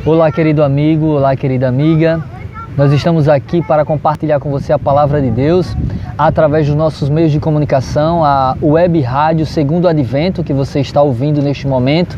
Olá, querido amigo, olá, querida amiga. Nós estamos aqui para compartilhar com você a palavra de Deus através dos nossos meios de comunicação, a web rádio Segundo Advento, que você está ouvindo neste momento,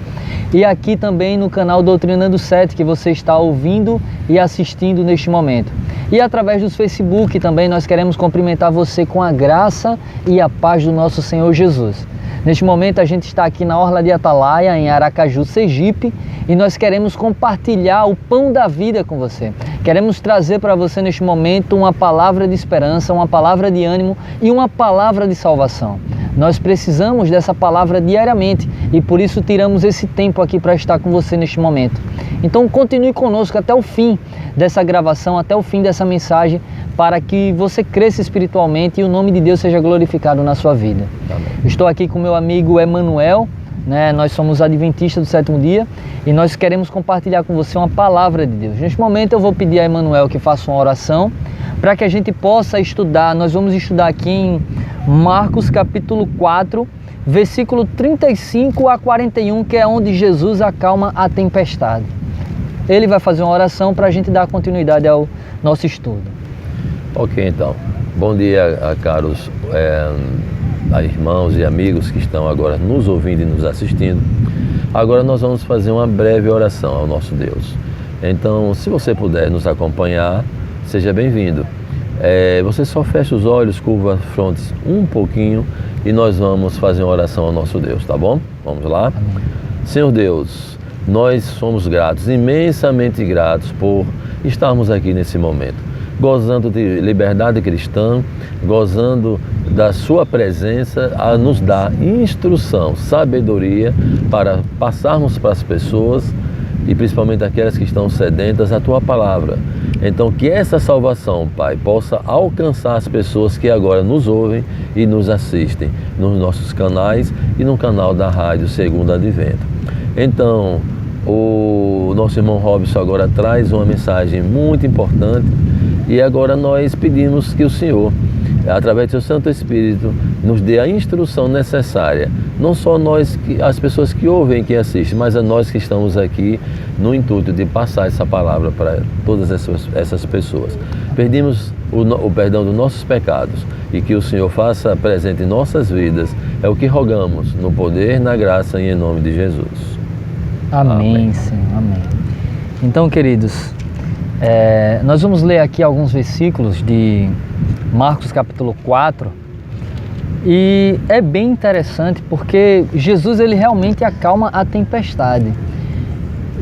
e aqui também no canal Doutrinando 7, que você está ouvindo e assistindo neste momento. E através dos Facebook também nós queremos cumprimentar você com a graça e a paz do nosso Senhor Jesus. Neste momento a gente está aqui na Orla de Atalaia, em Aracaju, Sergipe, e nós queremos compartilhar o pão da vida com você. Queremos trazer para você neste momento uma palavra de esperança, uma palavra de ânimo e uma palavra de salvação. Nós precisamos dessa palavra diariamente e por isso tiramos esse tempo aqui para estar com você neste momento. Então continue conosco até o fim dessa gravação, até o fim dessa mensagem, para que você cresça espiritualmente e o nome de Deus seja glorificado na sua vida. Amém. Estou aqui com meu amigo Emanuel, nós somos adventistas do sétimo dia e nós queremos compartilhar com você uma palavra de Deus. Neste momento eu vou pedir a Emanuel que faça uma oração para que a gente possa estudar. Nós vamos estudar aqui em Marcos capítulo 4, versículo 35 a 41, que é onde Jesus acalma a tempestade. Ele vai fazer uma oração para a gente dar continuidade ao nosso estudo. Ok, então. Bom dia, caros irmãos e amigos que estão agora nos ouvindo e nos assistindo. Agora nós vamos fazer uma breve oração ao nosso Deus. Então, se você puder nos acompanhar, seja bem-vindo. Você só fecha os olhos, curva a fronte um pouquinho e nós vamos fazer uma oração ao nosso Deus, tá bom? Vamos lá? Amém. Senhor Deus, nós somos gratos, imensamente gratos por estarmos aqui nesse momento, gozando de liberdade cristã, gozando da sua presença a nos dar instrução, sabedoria para passarmos para as pessoas e principalmente aquelas que estão sedentas a tua palavra. Então que essa salvação, Pai, possa alcançar as pessoas que agora nos ouvem e nos assistem nos nossos canais e no canal da rádio Segundo Advento. Então o nosso irmão Robson agora traz uma mensagem muito importante e agora nós pedimos que o Senhor, através do seu Santo Espírito, nos dê a instrução necessária, não só nós, as pessoas que ouvem e que assistem, mas a nós que estamos aqui no intuito de passar essa palavra para todas essas pessoas. Pedimos o perdão dos nossos pecados e que o Senhor faça presente em nossas vidas, é o que rogamos, no poder, na graça e em nome de Jesus. Amém, Senhor, amém. Então, queridos, nós vamos ler aqui alguns versículos de Marcos capítulo 4 e é bem interessante porque Jesus ele realmente acalma a tempestade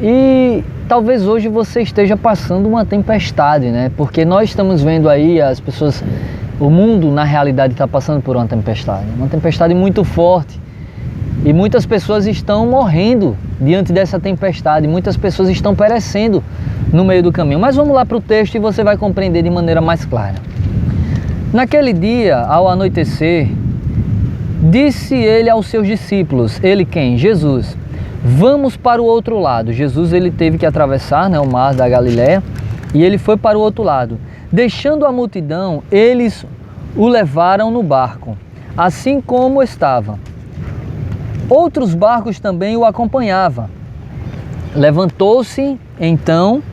e talvez hoje você esteja passando uma tempestade, né? Porque nós estamos vendo aí as pessoas, o mundo na realidade está passando por uma tempestade muito forte e muitas pessoas estão morrendo diante dessa tempestade, muitas pessoas estão perecendo no meio do caminho. Mas vamos lá para o texto e você vai compreender de maneira mais clara. Naquele dia, ao anoitecer, disse ele aos seus discípulos, ele quem? Jesus, vamos para o outro lado. Jesus ele teve que atravessar o mar da Galileia e ele foi para o outro lado. Deixando a multidão, eles o levaram no barco, assim como estava. Outros barcos também o acompanhavam. Levantou-se então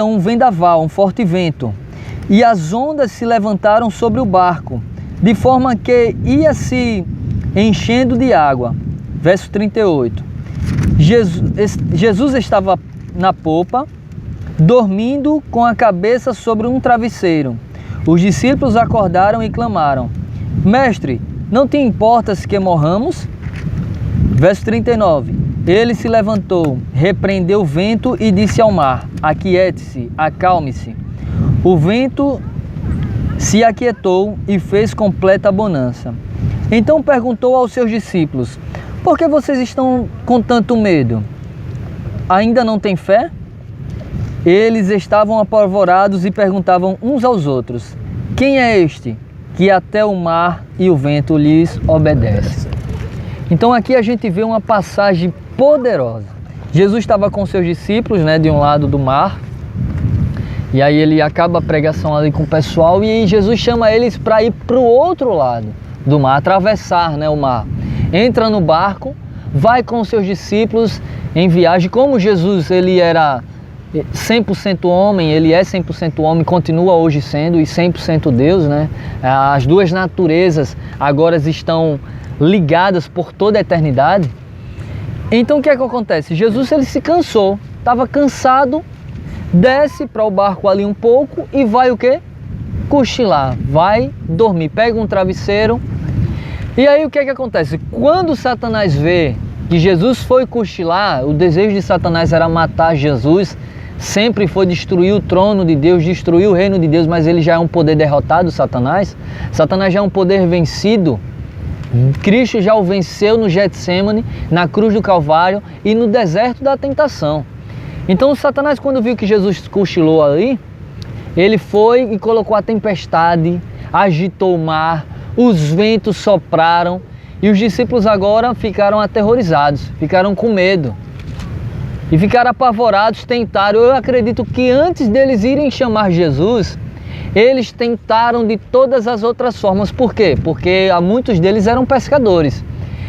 um vendaval, um forte vento, e as ondas se levantaram sobre o barco, de forma que ia se enchendo de água. Verso 38. Jesus estava na popa, dormindo com a cabeça sobre um travesseiro. Os discípulos acordaram e clamaram, Mestre, não te importas que morramos? Verso 39. Ele se levantou, repreendeu o vento e disse ao mar, aquiete-se, acalme-se. O vento se aquietou e fez completa bonança. Então perguntou aos seus discípulos, por que vocês estão com tanto medo? Ainda não têm fé? Eles estavam apavorados e perguntavam uns aos outros, quem é este que até o mar e o vento lhes obedecem? Então aqui a gente vê uma passagem poderosa. Jesus estava com seus discípulos, de um lado do mar, e aí ele acaba a pregação ali com o pessoal e Jesus chama eles para ir para o outro lado do mar, atravessar o mar. Entra no barco vai com os seus discípulos em viagem. Como Jesus ele era 100% homem, ele é 100% homem, continua hoje sendo, e 100% Deus, né? As duas naturezas agora estão ligadas por toda a eternidade. Então o que é que acontece? Jesus ele se cansou, estava cansado, desce para o barco ali um pouco e vai o quê? Cochilar, vai dormir, pega um travesseiro. E aí o que é que acontece? Quando Satanás vê que Jesus foi cochilar, o desejo de Satanás era matar Jesus, sempre foi destruir o trono de Deus, destruir o reino de Deus, mas ele já é um poder derrotado, Satanás. Satanás já é um poder vencido. Cristo já o venceu no Getsemane, na cruz do Calvário e no deserto da tentação. Então Satanás, quando viu que Jesus cochilou ali, ele foi e colocou a tempestade, agitou o mar, os ventos sopraram e os discípulos agora ficaram aterrorizados, ficaram com medo. E ficaram apavorados, tentaram. Eu acredito que antes deles irem chamar Jesus, eles tentaram de todas as outras formas. Por quê? Porque muitos deles eram pescadores.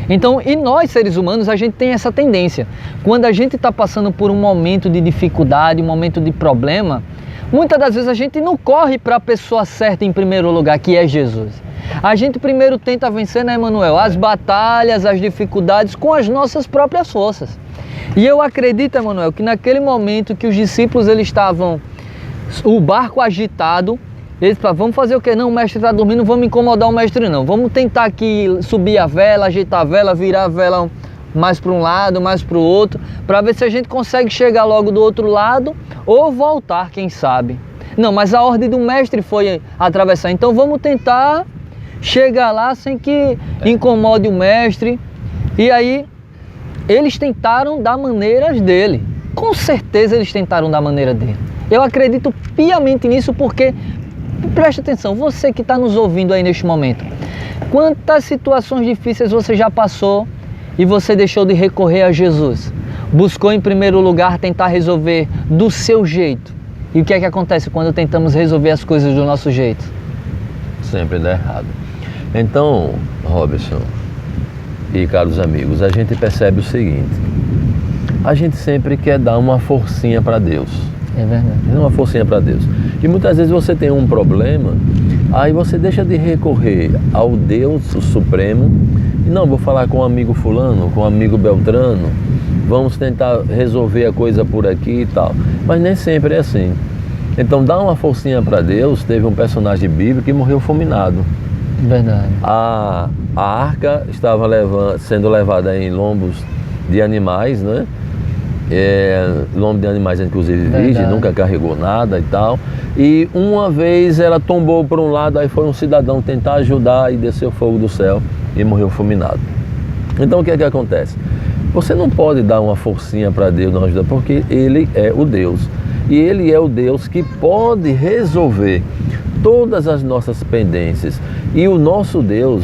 Então, e nós seres humanos, a gente tem essa tendência. Quando a gente está passando por um momento de dificuldade, um momento de problema, muitas das vezes a gente não corre para a pessoa certa em primeiro lugar, que é Jesus. A gente primeiro tenta vencer, né, Emanuel? As batalhas, as dificuldades com as nossas próprias forças. E eu acredito, Emanuel, que naquele momento que os discípulos eles estavam, o barco agitado, eles falaram, vamos fazer o quê? Não, o mestre está dormindo, não vamos incomodar o mestre não. Vamos tentar aqui subir a vela, agitar a vela, virar a vela mais para um lado, mais para o outro, para ver se a gente consegue chegar logo do outro lado ou voltar, quem sabe. Não, mas a ordem do mestre foi atravessar, então vamos tentar chegar lá sem que incomode o mestre. E aí eles tentaram da maneira dele. Com certeza eles tentaram da maneira dele. Eu acredito piamente nisso porque, preste atenção, você que está nos ouvindo aí neste momento, quantas situações difíceis você já passou e você deixou de recorrer a Jesus? Buscou em primeiro lugar tentar resolver do seu jeito. E o que é que acontece quando tentamos resolver as coisas do nosso jeito? Sempre dá errado. Então, Robson e caros amigos, a gente percebe o seguinte: a gente sempre quer dar uma forcinha para Deus. É verdade. Uma forcinha para Deus. E muitas vezes você tem um problema, aí você deixa de recorrer ao Deus, o Supremo, e não, vou falar com o amigo fulano, com o amigo Beltrano, vamos tentar resolver a coisa por aqui e tal. Mas nem sempre é assim. Então dá uma forcinha para Deus. Teve um personagem bíblico que morreu fulminado. Verdade. A arca estava sendo levada em lombos de animais, né? Lombo de animais, inclusive virgem, nunca carregou nada e tal. E uma vez ela tombou por um lado, aí foi um cidadão tentar ajudar e desceu fogo do céu e morreu fulminado. Então o que é que acontece? Você não pode dar uma forcinha para Deus não ajudar, porque Ele é o Deus. E Ele é o Deus que pode resolver todas as nossas pendências. E o nosso Deus,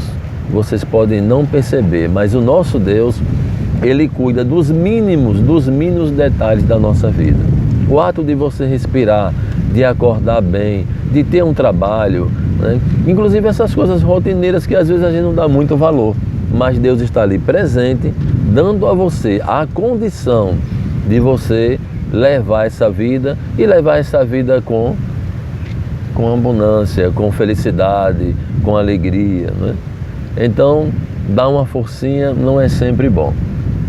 vocês podem não perceber, mas o nosso Deus, Ele cuida dos mínimos detalhes da nossa vida. O ato de você respirar, de acordar bem, de ter um trabalho, né? Inclusive essas coisas rotineiras que às vezes a gente não dá muito valor, mas Deus está ali presente, dando a você a condição de você levar essa vida e levar essa vida com abundância, com felicidade, com alegria, né? Então, dar uma forcinha não é sempre bom.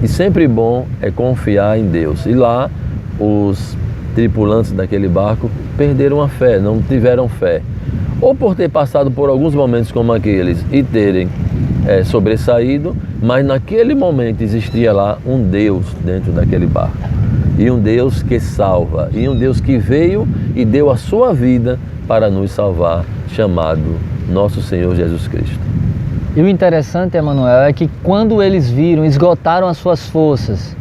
E sempre bom é confiar em Deus. E lá, os tripulantes daquele barco perderam a fé, não tiveram fé. Ou por ter passado por alguns momentos como aqueles e terem sobressaído, mas naquele momento existia lá um Deus dentro daquele barco. E um Deus que salva, e um Deus que veio e deu a sua vida para nos salvar, chamado nosso Senhor Jesus Cristo. E o interessante, Emanuel, é que quando eles viram, esgotaram as suas forças,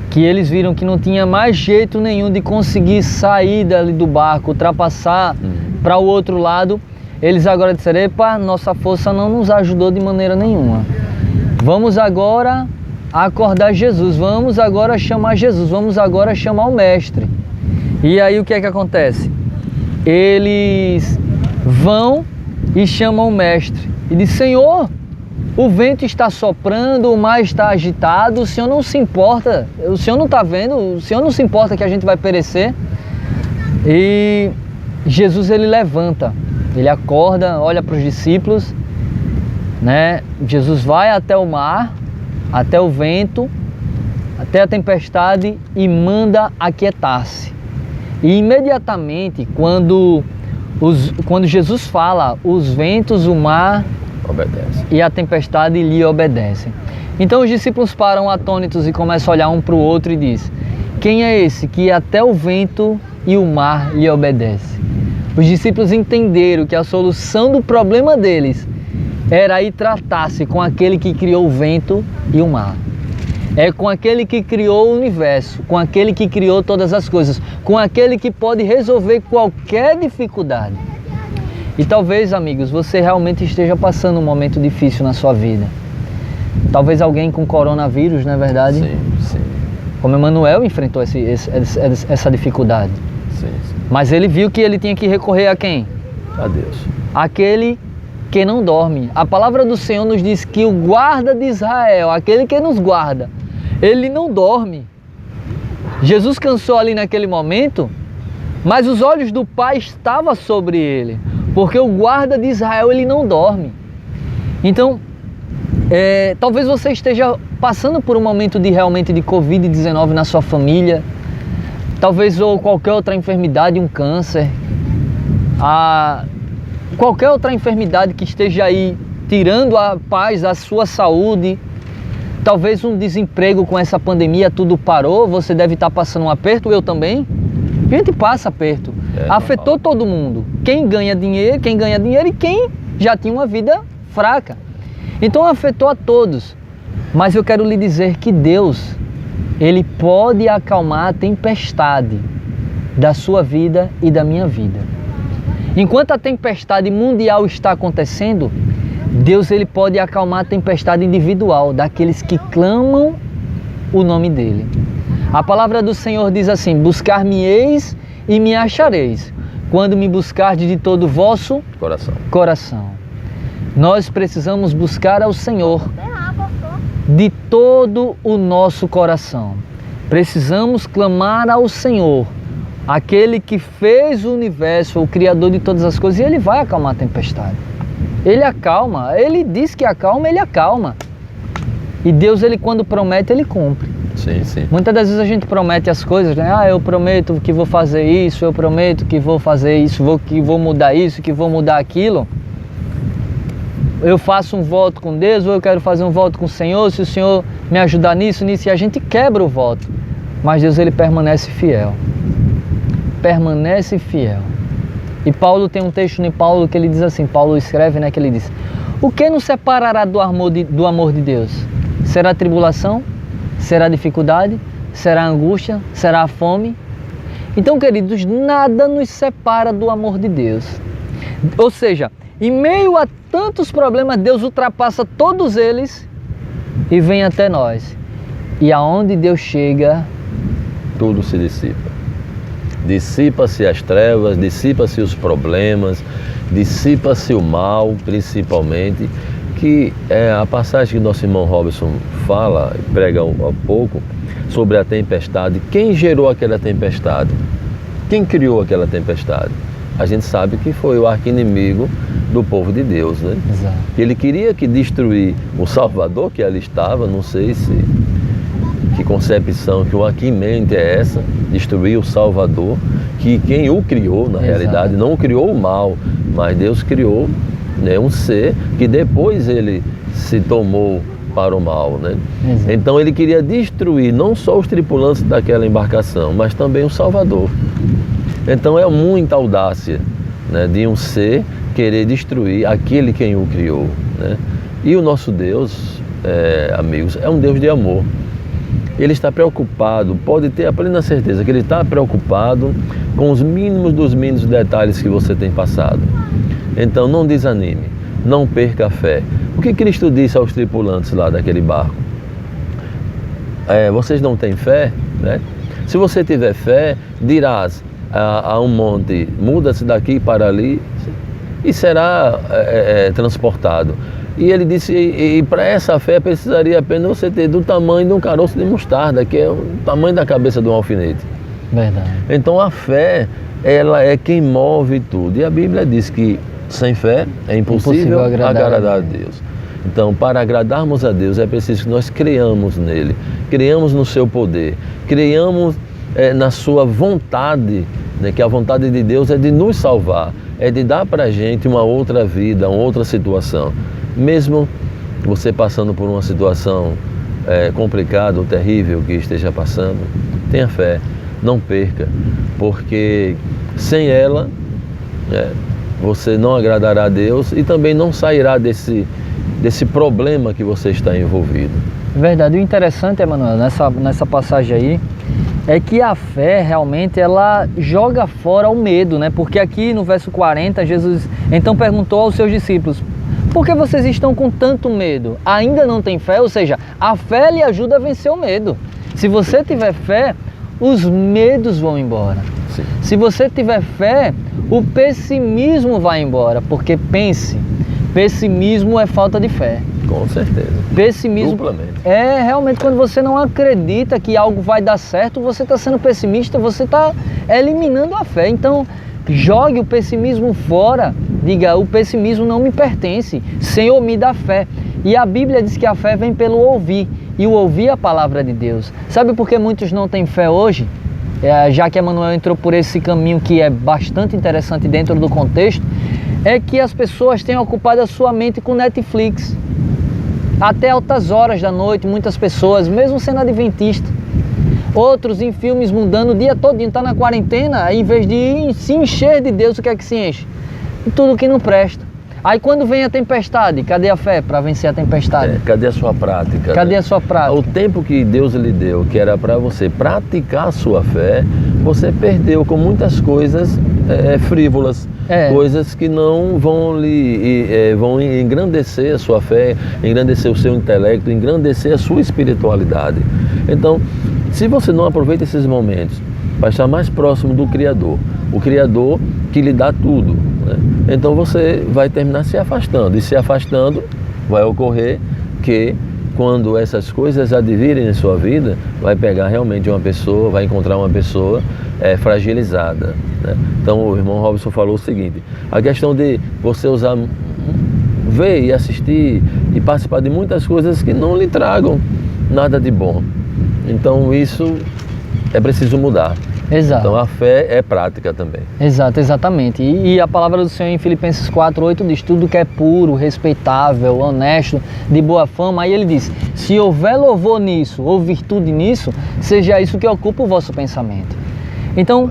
que eles viram que não tinha mais jeito nenhum de conseguir sair dali do barco, ultrapassar para o outro lado, eles agora disseram, epa, nossa força não nos ajudou de maneira nenhuma. Vamos agora acordar Jesus, vamos agora chamar Jesus, vamos agora chamar o Mestre. E aí o que é que acontece? Eles vão e chamam o Mestre e diz, Senhor, O vento está soprando, o mar está agitado, o Senhor não se importa, o Senhor não está vendo, o Senhor não se importa que a gente vai perecer. E Jesus, ele levanta, ele acorda, olha para os discípulos, né? Jesus vai até o mar, até o vento, até a tempestade e manda aquietar-se. E imediatamente, quando Jesus fala, os ventos, o mar obedece e a tempestade lhe obedecem. Então os discípulos param atônitos e começam a olhar um para o outro e diz: quem é esse que até o vento e o mar lhe obedecem? Os discípulos entenderam que a solução do problema deles era ir tratar-se com aquele que criou o vento e o mar. É com aquele que criou o universo, com aquele que criou todas as coisas, com aquele que pode resolver qualquer dificuldade. E talvez, amigos, você realmente esteja passando um momento difícil na sua vida. Talvez alguém com coronavírus, não é verdade? Sim, sim. Como Emanuel enfrentou essa dificuldade. Sim. Mas ele viu que ele tinha que recorrer a quem? A Deus. Aquele que não dorme. A palavra do Senhor nos diz que o guarda de Israel, aquele que nos guarda, ele não dorme. Jesus cansou ali naquele momento, mas os olhos do Pai estavam sobre ele, porque o guarda de Israel, ele não dorme. Então, talvez você esteja passando por um momento realmente de Covid-19 na sua família, talvez ou qualquer outra enfermidade, um câncer, qualquer outra enfermidade que esteja aí tirando a paz, a sua saúde, talvez um desemprego com essa pandemia, tudo parou, você deve estar passando um aperto, eu também. A gente passa aperto, afetou todo mundo, quem ganha dinheiro e quem já tinha uma vida fraca. Então afetou a todos, mas eu quero lhe dizer que Deus, Ele pode acalmar a tempestade da sua vida e da minha vida. Enquanto a tempestade mundial está acontecendo, Deus, ele pode acalmar a tempestade individual daqueles que clamam o nome dele. A palavra do Senhor diz assim: buscar-me-eis e me achareis, quando me buscardes de todo o vosso coração. Nós precisamos buscar ao Senhor de todo o nosso coração. Precisamos clamar ao Senhor, aquele que fez o universo, o Criador de todas as coisas, e Ele vai acalmar a tempestade. Ele acalma, Ele diz que acalma, Ele acalma. E Deus, Ele quando promete, Ele cumpre. Sim, sim. Muitas das vezes a gente promete as coisas, né? Eu prometo que vou fazer isso, eu prometo que vou fazer isso, que vou mudar isso, que vou mudar aquilo. Eu faço um voto com Deus, ou eu quero fazer um voto com o Senhor, se o Senhor me ajudar nisso, e a gente quebra o voto. Mas Deus, Ele permanece fiel. Permanece fiel. E Paulo tem um texto em Paulo que ele diz assim, Paulo escreve, né, que ele diz: o que nos separará do amor de Deus? Será a tribulação? Será a dificuldade? Será a angústia? Será a fome? Então, queridos, nada nos separa do amor de Deus. Ou seja, em meio a tantos problemas, Deus ultrapassa todos eles e vem até nós. E aonde Deus chega, tudo se dissipa. Dissipa-se as trevas, dissipa-se os problemas, dissipa-se o mal, principalmente, que é a passagem que nosso irmão Robson fala, prega há pouco, sobre a tempestade. Quem gerou aquela tempestade? Quem criou aquela tempestade? A gente sabe que foi o arqui-inimigo do povo de Deus, né? Exato. Ele queria que destruir o Salvador que ali estava, não sei se... que concepção, que mente é essa, destruir o Salvador, que quem o criou, na realidade, não criou o mal, mas Deus criou, né, um ser que depois ele se tomou para o mal, né? Então ele queria destruir não só os tripulantes daquela embarcação, mas também o Salvador. Então é muita audácia, né, de um ser querer destruir aquele quem o criou, né? E o nosso Deus, amigos, é um Deus de amor. Ele está preocupado, pode ter a plena certeza que Ele está preocupado com os mínimos dos mínimos detalhes que você tem passado. Então não desanime, não perca a fé. O que Cristo disse aos tripulantes lá daquele barco? Vocês não têm fé, né? Se você tiver fé, dirás a um monte, muda-se daqui para ali e será transportado. E ele disse, e para essa fé precisaria apenas você ter do tamanho de um caroço de mostarda, que é o tamanho da cabeça de um alfinete. Verdade. Então a fé, ela é quem move tudo. E a Bíblia diz que sem fé é impossível agradar a Deus. Então, para agradarmos a Deus, é preciso que nós creiamos nele, creiamos no seu poder, creiamos na sua vontade, né, que a vontade de Deus é de nos salvar, é de dar para a gente uma outra vida, uma outra situação. Mesmo você passando por uma situação complicada ou terrível que esteja passando, tenha fé, não perca, porque sem ela você não agradará a Deus e também não sairá desse problema que você está envolvido. Verdade. O interessante, Emanuel, nessa passagem aí, é que a fé realmente ela joga fora o medo, né? Porque aqui no verso 40, Jesus então perguntou aos seus discípulos: por que vocês estão com tanto medo? Ainda não tem fé? Ou seja, a fé lhe ajuda a vencer o medo. Se você tiver fé, os medos vão embora. Sim. Se você tiver fé, o pessimismo vai embora. Porque pense, pessimismo é falta de fé. Com certeza. Pessimismo duplamente. É realmente quando você não acredita que algo vai dar certo, você está sendo pessimista, você está eliminando a fé. Então, jogue o pessimismo fora, diga: o pessimismo não me pertence, Senhor, me dá fé. E a Bíblia diz que a fé vem pelo ouvir, e o ouvir a palavra de Deus. Sabe por que muitos não têm fé hoje? Já que Emanuel entrou por esse caminho que é bastante interessante dentro do contexto, é que as pessoas têm ocupado a sua mente com Netflix. Até altas horas da noite, muitas pessoas, mesmo sendo adventista, outros em filmes mudando o dia todinho, tá na quarentena, em vez de se encher de Deus, o que é que se enche? Tudo que não presta. Aí quando vem a tempestade, cadê a fé para vencer a tempestade? Cadê a sua prática? Cadê a sua prática? O tempo que Deus lhe deu, que era para você praticar a sua fé, você perdeu com muitas coisas frívolas. Coisas que não vão vão engrandecer a sua fé, engrandecer o seu intelecto, engrandecer a sua espiritualidade. Então, se você não aproveita esses momentos para estar mais próximo do Criador, o Criador que lhe dá tudo, né? Então você vai terminar se afastando, e se afastando vai ocorrer que quando essas coisas advirem em sua vida, vai pegar realmente uma pessoa, vai encontrar uma pessoa fragilizada, né? Então o irmão Robson falou o seguinte: a questão de você ver e assistir e participar de muitas coisas que não lhe tragam nada de bom. Então isso é preciso mudar. Exato. Então a fé é prática também. Exatamente. E a palavra do Senhor em Filipenses 4:8 diz: tudo que é puro, respeitável, honesto, de boa fama. Aí ele diz: se houver louvor nisso ou virtude nisso, seja isso que ocupa o vosso pensamento. Então,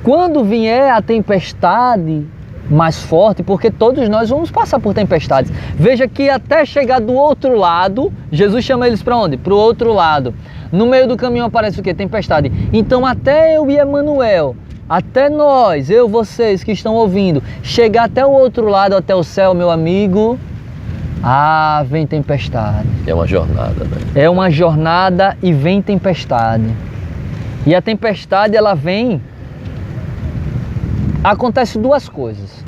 quando vier a tempestade mais forte, porque todos nós vamos passar por tempestades. Veja que até chegar do outro lado, Jesus chama eles para onde? Para o outro lado. No meio do caminho aparece o quê? Tempestade. Então até eu e Emanuel, até nós, vocês que estão ouvindo, chegar até o outro lado, até o céu, meu amigo, vem tempestade. É uma jornada, né? É uma jornada e vem tempestade. E a tempestade, ela vem... Acontece duas coisas.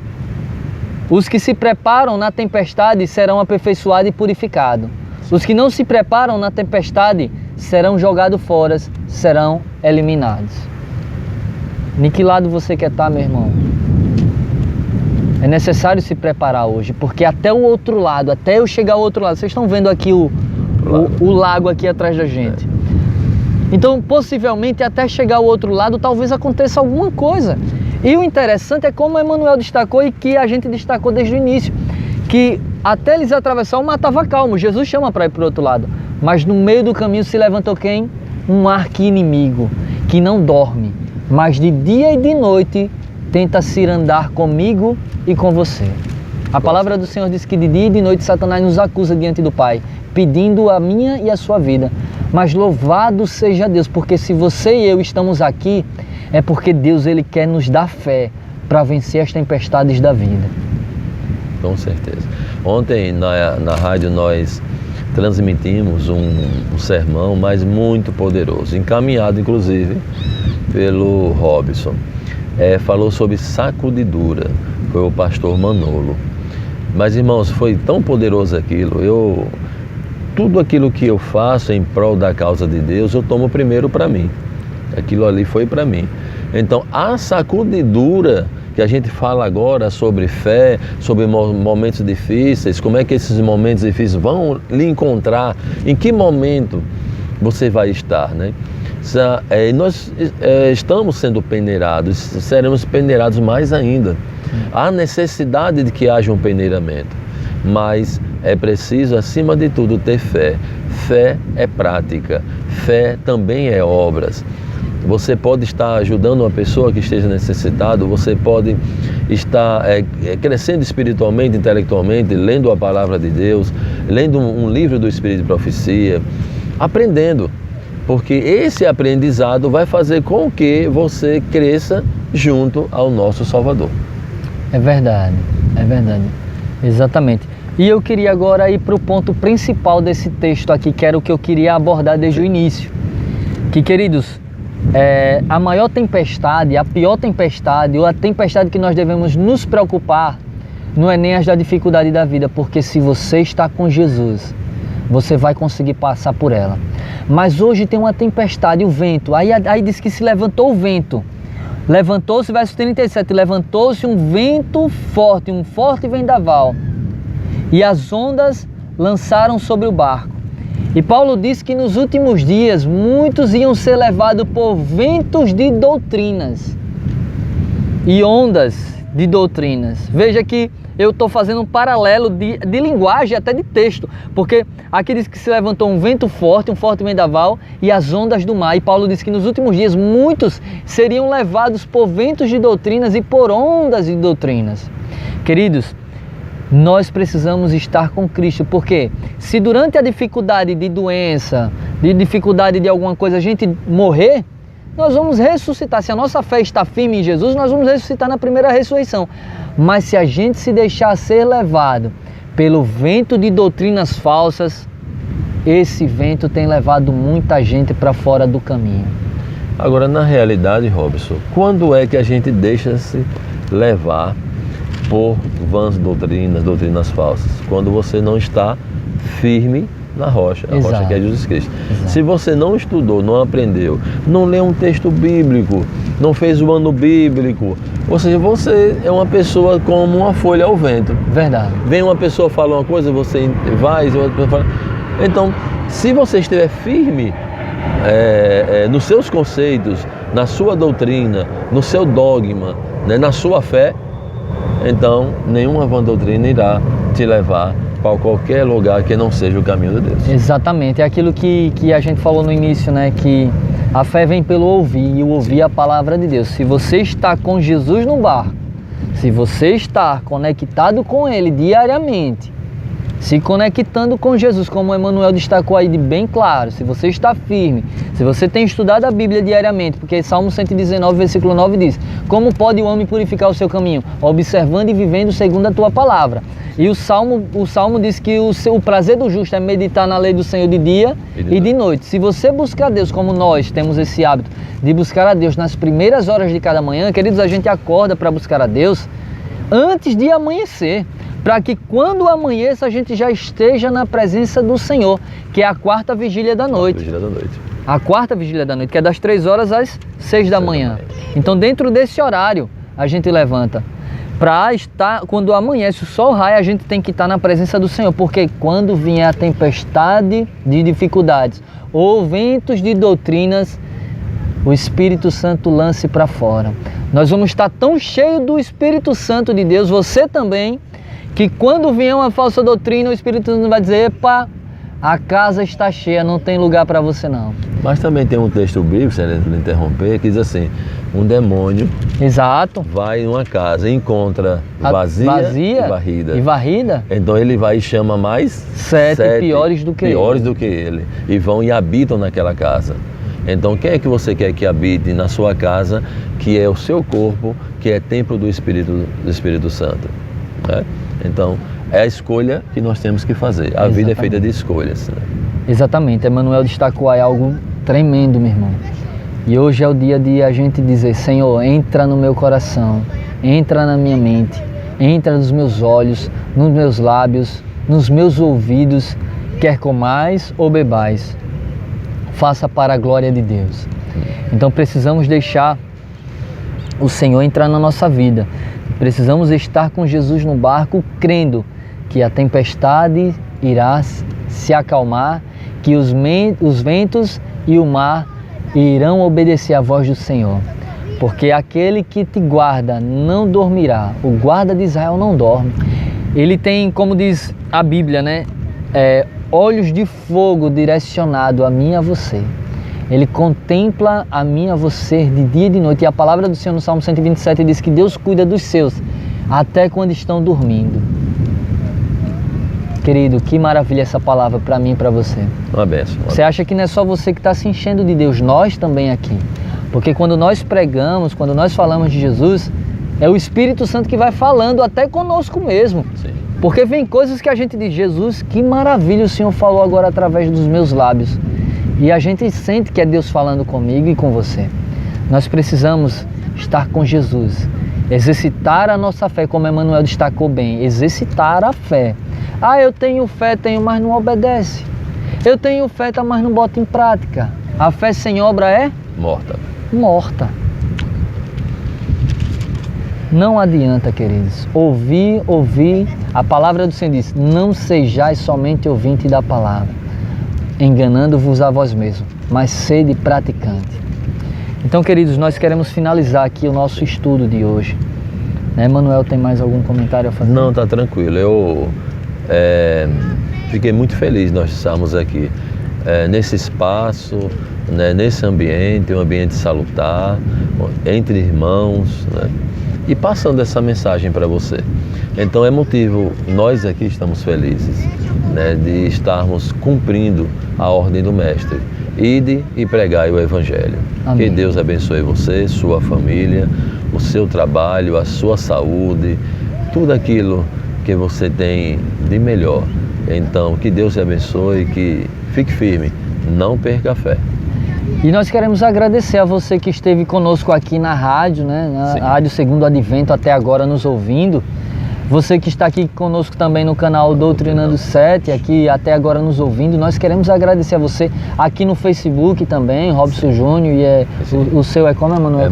Os que se preparam na tempestade serão aperfeiçoados e purificados. Os que não se preparam na tempestade serão jogados fora, serão eliminados. Em que lado você quer estar, meu irmão? É necessário se preparar hoje, porque até o outro lado, até eu chegar ao outro lado, vocês estão vendo aqui o lago aqui atrás da gente. Então, possivelmente, até chegar ao outro lado, talvez aconteça alguma coisa. E o interessante é como o Emanuel destacou e que a gente destacou desde o início, que até eles atravessar o mar estava calmo, Jesus chama para ir para o outro lado. Mas no meio do caminho se levantou quem? Um arqui-inimigo, que não dorme, mas de dia e de noite tenta cirandar comigo e com você. A palavra do Senhor diz que de dia e de noite Satanás nos acusa diante do Pai, pedindo a minha e a sua vida. Mas louvado seja Deus, porque se você e eu estamos aqui, é porque Deus ele quer nos dar fé para vencer as tempestades da vida. Com certeza. Ontem na rádio nós transmitimos um sermão, mas muito poderoso, encaminhado inclusive pelo Robson. Falou sobre sacudidura, foi o pastor Manolo. Mas, irmãos, foi tão poderoso aquilo. Tudo aquilo que eu faço em prol da causa de Deus, eu tomo primeiro para mim. Aquilo ali foi para mim. Então, a sacudidura que a gente fala agora sobre fé, sobre momentos difíceis, como é que esses momentos difíceis vão lhe encontrar, em que momento você vai estar, né? Nós estamos sendo peneirados, seremos peneirados mais ainda. Há necessidade de que haja um peneiramento, mas é preciso, acima de tudo, ter fé. Fé é prática, fé também é obras. Você pode estar ajudando uma pessoa que esteja necessitada, você pode estar crescendo espiritualmente, intelectualmente, lendo a palavra de Deus, lendo um livro do Espírito de Profecia, aprendendo, porque esse aprendizado vai fazer com que você cresça junto ao nosso Salvador. É verdade, exatamente. E eu queria agora ir para o ponto principal desse texto aqui, que era o que eu queria abordar desde o início. Que, queridos, a maior tempestade, a pior tempestade, ou a tempestade que nós devemos nos preocupar, não é nem as da dificuldade da vida, porque se você está com Jesus, você vai conseguir passar por ela. Mas hoje tem uma tempestade, o vento, aí diz que se levantou o vento. Levantou-se, verso 37, levantou-se um vento forte, um forte vendaval, e as ondas lançaram sobre o barco. E Paulo diz que nos últimos dias muitos iam ser levados por ventos de doutrinas e ondas de doutrinas. Veja que eu estou fazendo um paralelo de linguagem, até de texto, porque aqui diz que se levantou um vento forte, um forte vendaval e as ondas do mar. E Paulo diz que nos últimos dias muitos seriam levados por ventos de doutrinas e por ondas de doutrinas. Queridos, nós precisamos estar com Cristo, porque se durante a dificuldade de doença, de dificuldade de alguma coisa a gente morrer, nós vamos ressuscitar. Se a nossa fé está firme em Jesus, nós vamos ressuscitar na primeira ressurreição. Mas se a gente se deixar ser levado pelo vento de doutrinas falsas, esse vento tem levado muita gente para fora do caminho. Agora, na realidade, Robson, quando é que a gente deixa-se levar por vãs doutrinas falsas? Quando você não está firme na rocha, a rocha que é Jesus Cristo. Exato. Se você não estudou, não aprendeu, não leu um texto bíblico, não fez o ano bíblico, ou seja, você é uma pessoa como uma folha ao vento. Verdade. Vem uma pessoa falar uma coisa, você vai, outra pessoa fala. Então, se você estiver firme nos seus conceitos, na sua doutrina, no seu dogma, né, na sua fé, então nenhuma vã doutrina irá te levar para qualquer lugar que não seja o caminho de Deus. Exatamente, é aquilo que a gente falou no início, né? Que a fé vem pelo ouvir, e o ouvir a palavra de Deus. Se você está com Jesus no barco, se você está conectado com Ele diariamente, se conectando com Jesus, como o Emmanuel destacou aí de bem claro, se você está firme, se você tem estudado a Bíblia diariamente, porque Salmo 119, versículo 9 diz: como pode o homem purificar o seu caminho? Observando e vivendo segundo a tua palavra. E o Salmo diz que o prazer do justo é meditar na lei do Senhor de dia e de noite. Se você buscar Deus, como nós temos esse hábito de buscar a Deus nas primeiras horas de cada manhã, queridos, a gente acorda para buscar a Deus antes de amanhecer, para que quando amanheça a gente já esteja na presença do Senhor, que é a quarta vigília da noite. A quarta vigília da noite, que é das 3 horas às 6 da manhã. Então, dentro desse horário, a gente levanta. Para estar, quando amanhece, o sol raia, a gente tem que estar na presença do Senhor, porque quando vier a tempestade de dificuldades ou ventos de doutrinas, o Espírito Santo lance para fora. Nós vamos estar tão cheios do Espírito Santo de Deus, você também, que quando vier uma falsa doutrina, o Espírito Santo vai dizer: epa, a casa está cheia, não tem lugar para você não. Mas também tem um texto bíblico, se ele interromper, que diz assim: um demônio vai numa casa e encontra vazia e varrida. Então ele vai e chama mais 7 piores do que ele. E vão e habitam naquela casa. Então quem é que você quer que habite na sua casa, que é o seu corpo, que é templo do Espírito Santo? Né? Então é a escolha que nós temos que fazer. A vida é feita de escolhas. Né? Exatamente. Emmanuel destacou aí algo tremendo, meu irmão. E hoje é o dia de a gente dizer: Senhor, entra no meu coração, entra na minha mente, entra nos meus olhos, nos meus lábios, nos meus ouvidos, quer comais ou bebais, faça para a glória de Deus. Então precisamos deixar o Senhor entrar na nossa vida. Precisamos estar com Jesus no barco, crendo que a tempestade irá se acalmar, que os ventos e o mar irão obedecer à voz do Senhor. Porque aquele que te guarda não dormirá. O guarda de Israel não dorme. Ele tem, como diz a Bíblia, né? Olhos de fogo direcionado a mim e a você. Ele contempla a mim e a você de dia e de noite. E a palavra do Senhor no Salmo 127 diz que Deus cuida dos seus até quando estão dormindo. Querido, que maravilha essa palavra para mim e para você. Uma bênção. Você acha que não é só você que está se enchendo de Deus, nós também aqui. Porque quando nós pregamos, quando nós falamos de Jesus, é o Espírito Santo que vai falando até conosco mesmo. Sim. Porque vem coisas que a gente diz, Jesus, que maravilha o Senhor falou agora através dos meus lábios. E a gente sente que é Deus falando comigo e com você. Nós precisamos estar com Jesus, exercitar a nossa fé, como Emmanuel destacou bem, exercitar a fé. Ah, eu tenho fé, mas não obedece. Eu tenho fé, mas não bota em prática. A fé sem obra é? Morta. Não adianta, queridos. Ouvir. A palavra do Senhor diz, não sejais somente ouvinte da palavra, enganando-vos a vós mesmos, mas sede praticante. Então, queridos, nós queremos finalizar aqui o nosso estudo de hoje. Emmanuel, tem mais algum comentário a fazer? Não, tá tranquilo. Eu fiquei muito feliz de nós estarmos aqui nesse espaço, né, nesse ambiente, um ambiente salutar, entre irmãos, né, e passando essa mensagem para você. Então é motivo, nós aqui estamos felizes, né, de estarmos cumprindo a ordem do Mestre. Ide e pregai o Evangelho. Amém. Que Deus abençoe você, sua família, o seu trabalho, a sua saúde, tudo aquilo que você tem de melhor. Então, que Deus te abençoe, que fique firme, não perca a fé. E nós queremos agradecer a você que esteve conosco aqui na rádio, né? Na Rádio Segundo Advento, até agora nos ouvindo. Você que está aqui conosco também no canal Doutrinando 7, aqui até agora nos ouvindo, nós queremos agradecer a você aqui no Facebook também, Robson Júnior, e o seu é como, Emmanuel?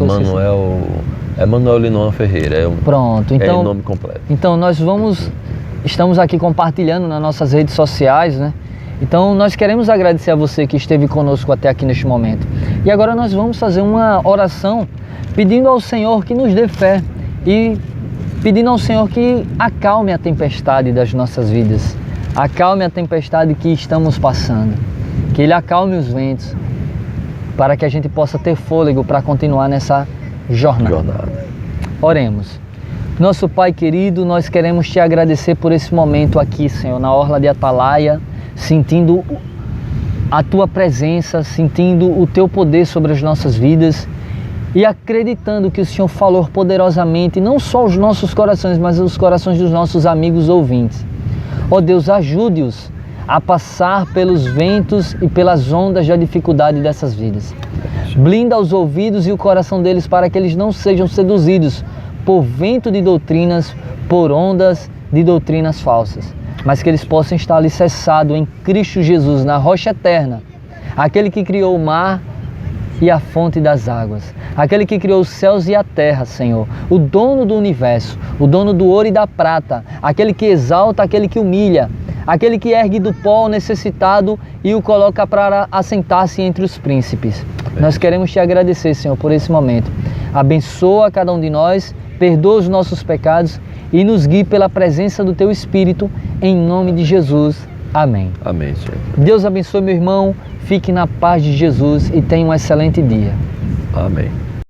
Emmanuel Linoan Ferreira, Pronto, então, é o nome completo. Então nós estamos aqui compartilhando nas nossas redes sociais, né? Então nós queremos agradecer a você que esteve conosco até aqui neste momento. E agora nós vamos fazer uma oração pedindo ao Senhor que nos dê fé e pedindo ao Senhor que acalme a tempestade das nossas vidas, acalme a tempestade que estamos passando, que Ele acalme os ventos, para que a gente possa ter fôlego para continuar nessa jornada. Oremos. Nosso Pai querido, nós queremos Te agradecer por esse momento aqui, Senhor, na Orla de Atalaia, sentindo a Tua presença, sentindo o Teu poder sobre as nossas vidas e acreditando que o Senhor falou poderosamente, não só os nossos corações, mas os corações dos nossos amigos ouvintes. Ó Deus, ajude-os a passar pelos ventos e pelas ondas da dificuldade dessas vidas. Blinda os ouvidos e o coração deles para que eles não sejam seduzidos por vento de doutrinas, por ondas de doutrinas falsas, mas que eles possam estar alicerçados em Cristo Jesus, na rocha eterna, aquele que criou o mar e a fonte das águas, aquele que criou os céus e a terra, Senhor, o dono do universo, o dono do ouro e da prata, aquele que exalta, aquele que humilha, aquele que ergue do pó o necessitado e o coloca para assentar-se entre os príncipes. Nós queremos Te agradecer, Senhor, por esse momento. Abençoa cada um de nós, perdoa os nossos pecados e nos guie pela presença do Teu Espírito, em nome de Jesus. Amém. Amém, Senhor. Deus abençoe, meu irmão. Fique na paz de Jesus e tenha um excelente dia. Amém.